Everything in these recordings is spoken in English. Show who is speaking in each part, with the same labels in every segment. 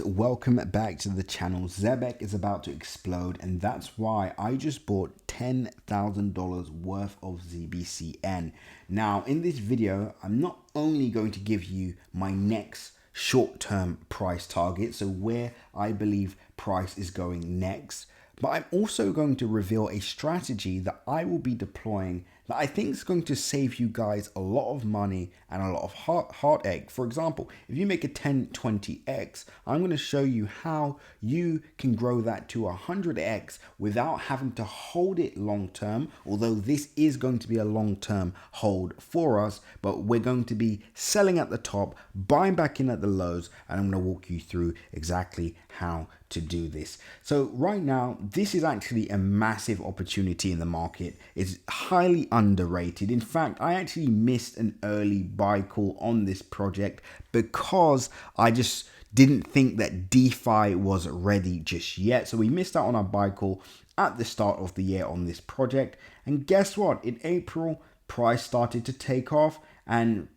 Speaker 1: Welcome back to the channel. Zebec is about to explode, and that's why I just bought $10,000 worth of Zbcn. Now, in this video, I'm not only going to give you my next short-term price target, so where I believe price is going next, but I'm also going to reveal a strategy that I will be deploying that I think is going to save you guys a lot of money and a lot of heartache. For example, if you make a 1020x, I'm going to show you how you can grow that to 100x without having to hold it long term, although this is going to be a long term hold for us, but we're going to be selling at the top, buying back in at the lows, and I'm going to walk you through exactly how to do this. So right now, this is actually a massive opportunity in the market. It's highly underrated. In fact, I actually missed an early buy call on this project because I just didn't think that DeFi was ready just yet. So we missed out on our buy call at the start of the year on this project. And guess what? In April, price started to take off and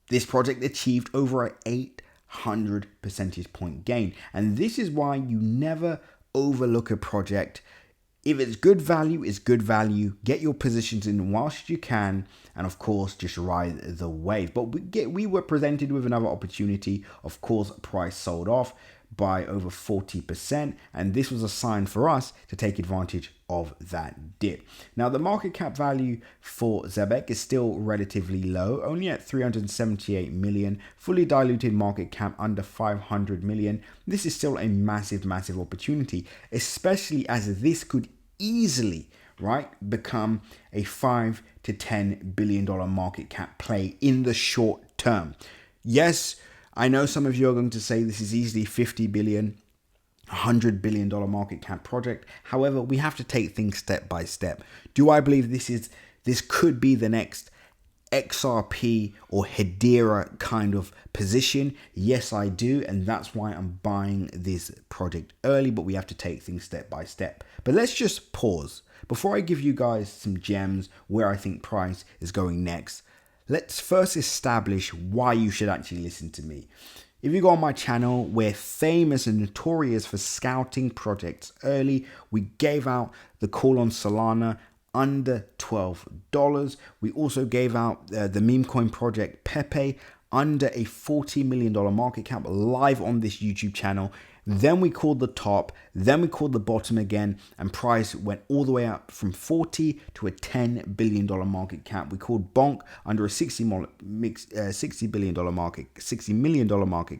Speaker 1: this project achieved over an 800 percentage point gain. And this is why you never overlook a project. If it's good value, it's good value. Get your positions in whilst you can, and of course, just ride the wave. But we were presented with another opportunity. Of course, price sold off by over 40%, and this was a sign for us to take advantage of that dip. Now, the market cap value for Zebec is still relatively low, only at 378 million, fully diluted market cap under 500 million. This is still a massive opportunity, especially as this could easily, become a $5 to $10 billion market cap play in the short term. Yes, I know some of you are going to say this is easily 50 billion, $100 billion market cap project. However, we have to take things step by step. Do I believe this could be the next XRP or Hedera kind of position? Yes, I do, and that's why I'm buying this project early, but we have to take things step by step. But let's just pause. Before I give you guys some gems where I think price is going next, let's first establish why you should actually listen to me. If you go on my channel, we're famous and notorious for scouting projects early. We gave out the call on Solana under $12. We also gave out the meme coin project Pepe under a $40 million market cap live on this YouTube channel. Then we called the top, then we called the bottom again, and price went all the way up from 40 to a $10 billion market cap. We called Bonk under a $60 million market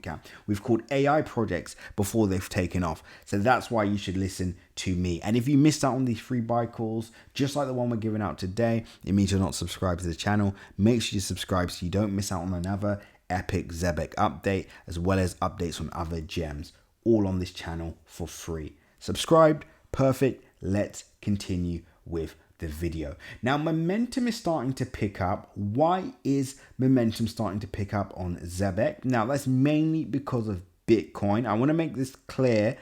Speaker 1: cap. We've called AI projects before they've taken off. So that's why you should listen to me. And if you missed out on these free buy calls, just like the one we're giving out today, it means you're not subscribed to the channel. Make sure you subscribe so you don't miss out on another epic Zebec update, as well as updates on other gems, all on this channel for free. Subscribed? Perfect. Let's continue with the video. Now, momentum is starting to pick up. Why is momentum starting to pick up on Zebec? Now, that's mainly because of Bitcoin. I want to make this clear.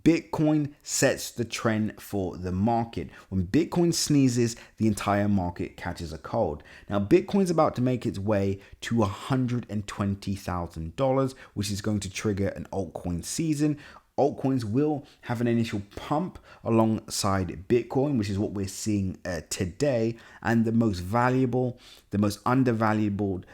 Speaker 1: Bitcoin sets the trend for the market. When Bitcoin sneezes, the entire market catches a cold. Now, Bitcoin's about to make its way to $120,000, which is going to trigger an altcoin season. Altcoins will have an initial pump alongside Bitcoin, which is what we're seeing today. And the most valuable, the most undervalued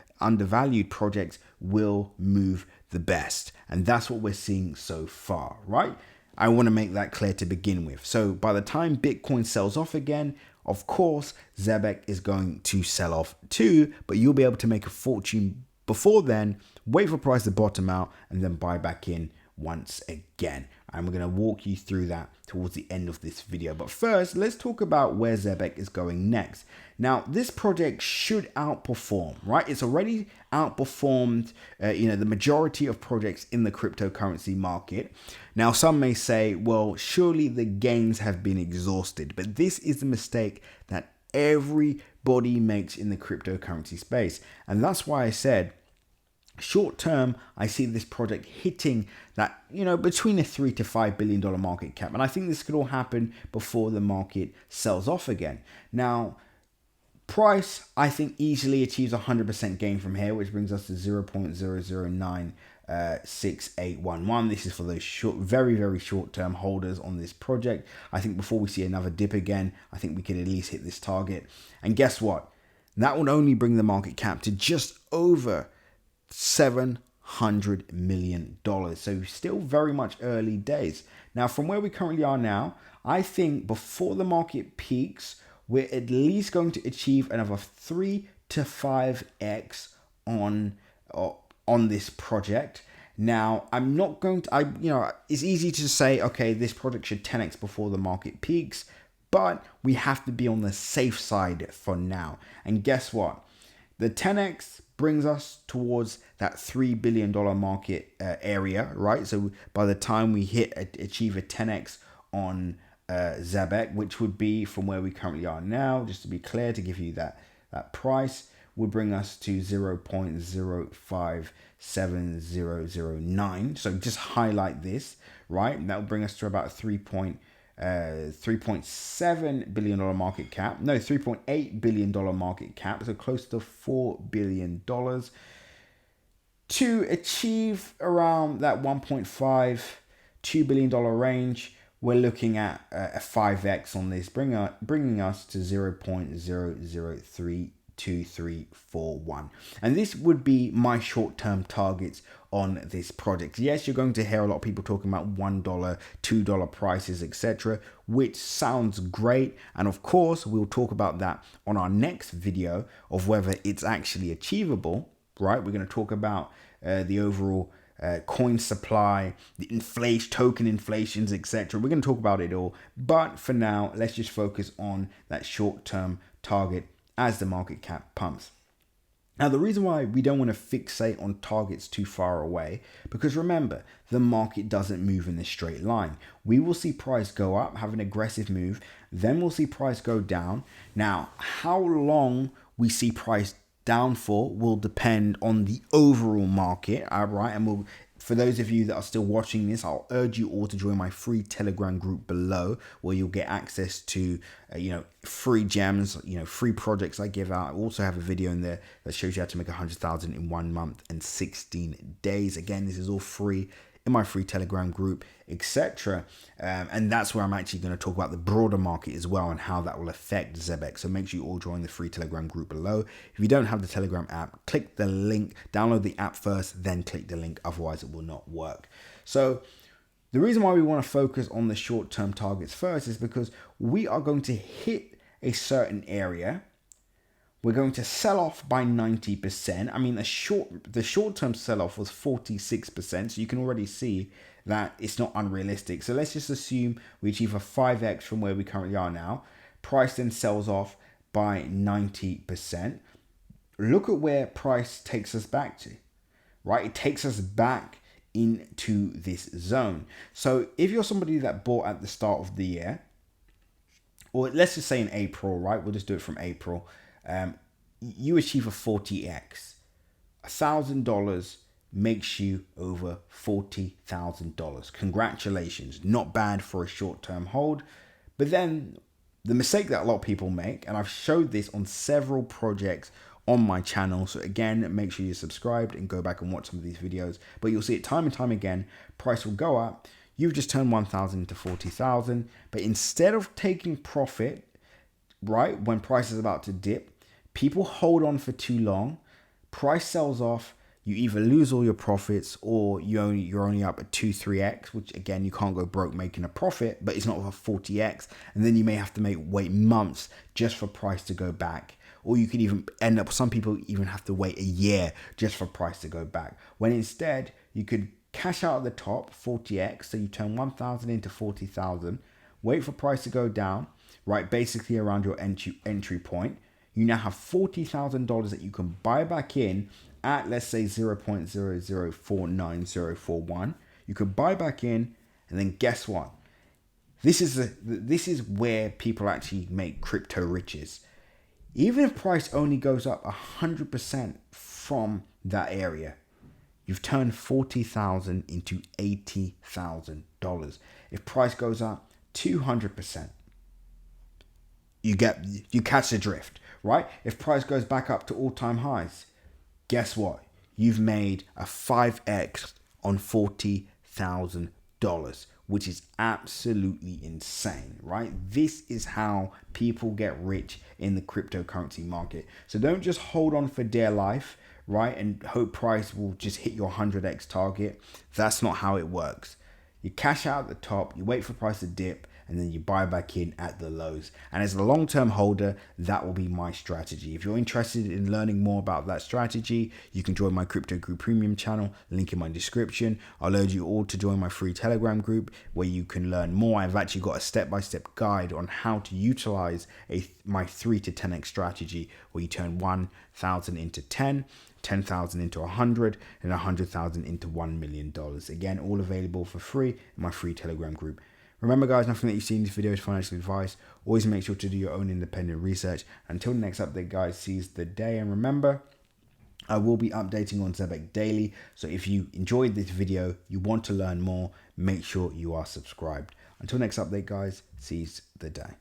Speaker 1: projects will move the best. And that's what we're seeing so far, right? I want to make that clear to begin with. So by the time Bitcoin sells off again, of course, Zebec is going to sell off too, but you'll be able to make a fortune before then, wait for price to bottom out, and then buy back in once again. And we're going to walk you through that towards the end of this video. But first, let's talk about where Zebec is going next. Now, this project should outperform, right? It's already outperformed, the majority of projects in the cryptocurrency market. Now, some may say, well, surely the gains have been exhausted, but this is the mistake that everybody makes in the cryptocurrency space. And that's why I said, short term, I see this project hitting that, between a $3 to $5 billion market cap. And I think this could all happen before the market sells off again. Now, price, I think, easily achieves 100% gain from here, which brings us to 0.009 6811. This is for those short, very short term holders on this project. I think before we see another dip again, I think we could at least hit this target. And guess what? That would only bring the market cap to just over $700 million. So still very much early days. Now, from where we currently are now, I think before the market peaks, we're at least going to achieve another 3 to 5x on this project. Now, I'm not going to, it's easy to say, okay, this project should 10x before the market peaks, but we have to be on the safe side for now. And guess what? The 10x brings us towards that $3 billion market area, right? So by the time we achieve a 10x on Zebec, which would be from where we currently are now, just to be clear, to give you that price, would bring us to 0.057009. So just highlight this, right? And that will bring us to about $3.7 billion market cap. No, $3.8 billion market cap. So close to $4 billion. To achieve around that $1.5-2 billion range, we're looking at a 5x on this, bringing us to 0.0032341. And this would be my short-term targets on this project. Yes, you're going to hear a lot of people talking about $1, $2 prices, etc., which sounds great. And of course, we'll talk about that on our next video of whether it's actually achievable, right? We're going to talk about the overall coin supply, the token inflations, etc. We're going to talk about it all. But for now, let's just focus on that short-term target as the market cap pumps. Now, the reason why we don't want to fixate on targets too far away, because remember, the market doesn't move in a straight line. We will see price go up, have an aggressive move, then we'll see price go down. Now, how long we see price down for will depend on the overall market, all right? And for those of you that are still watching this, I'll urge you all to join my free Telegram group below, where you'll get access to, free gems, free projects I give out. I also have a video in there that shows you how to make 100,000 in 1 month and 16 days. Again, this is all free in my free Telegram group, etc. And that's where I'm actually going to talk about the broader market as well and how that will affect Zebec. So make sure you all join the free Telegram group below. If you don't have the Telegram app, click the link, download the app first, then click the link. Otherwise, it will not work. So the reason why we want to focus on the short-term targets first is because we are going to hit a certain area. We're going to sell off by 90%. I mean, the short-term sell-off was 46%. So you can already see that it's not unrealistic. So let's just assume we achieve a 5x from where we currently are now. Price then sells off by 90%. Look at where price takes us back to, right? It takes us back into this zone. So if you're somebody that bought at the start of the year, or let's just say in April, right? We'll just do it from April. You achieve a 40x. $1,000 makes you over $40,000. Congratulations. Not bad for a short-term hold. But then the mistake that a lot of people make, and I've showed this on several projects on my channel. So again, make sure you're subscribed and go back and watch some of these videos. But you'll see it time and time again. Price will go up. You've just turned 1,000 into 40,000. But instead of taking profit, right, when price is about to dip, people hold on for too long. Price sells off. You either lose all your profits or you're only up at 2-3x, which again, you can't go broke making a profit, but it's not a 40x. And then you may have to wait months just for price to go back. Or you could even end up, some people even have to wait a year just for price to go back. When instead, you could cash out at the top, 40x. So you turn 1,000 into 40,000, wait for price to go down, right? Basically around your entry point. You now have $40,000 that you can buy back in at, let's say, 0.0049041. You could buy back in, and then guess what? This is where people actually make crypto riches. Even if price only goes up 100% from that area, you've turned 40,000 into $80,000. If price goes up 200%, you catch the drift, right? If price goes back up to all-time highs, guess what? You've made a 5x on $40,000, which is absolutely insane, right? This is how people get rich in the cryptocurrency market. So don't just hold on for dear life, right, and hope price will just hit your 100x target. That's not how it works. You cash out at the top, you wait for price to dip, and then you buy back in at the lows. And as a long-term holder, that will be my strategy. If you're interested in learning more about that strategy, you can join my Crypto Group Premium channel, link in my description. I'll urge you all to join my free Telegram group where you can learn more. I've actually got a step-by-step guide on how to utilize my 3 to 10x strategy, where you turn 1,000 into 10, 10,000 into 100, and 100,000 into $1 million. Again, all available for free in my free Telegram group. Remember guys, nothing that you see in this video is financial advice. Always make sure to do your own independent research. Until the next update guys, seize the day. And remember, I will be updating on Zebec daily. So if you enjoyed this video, you want to learn more, make sure you are subscribed. Until next update guys, seize the day.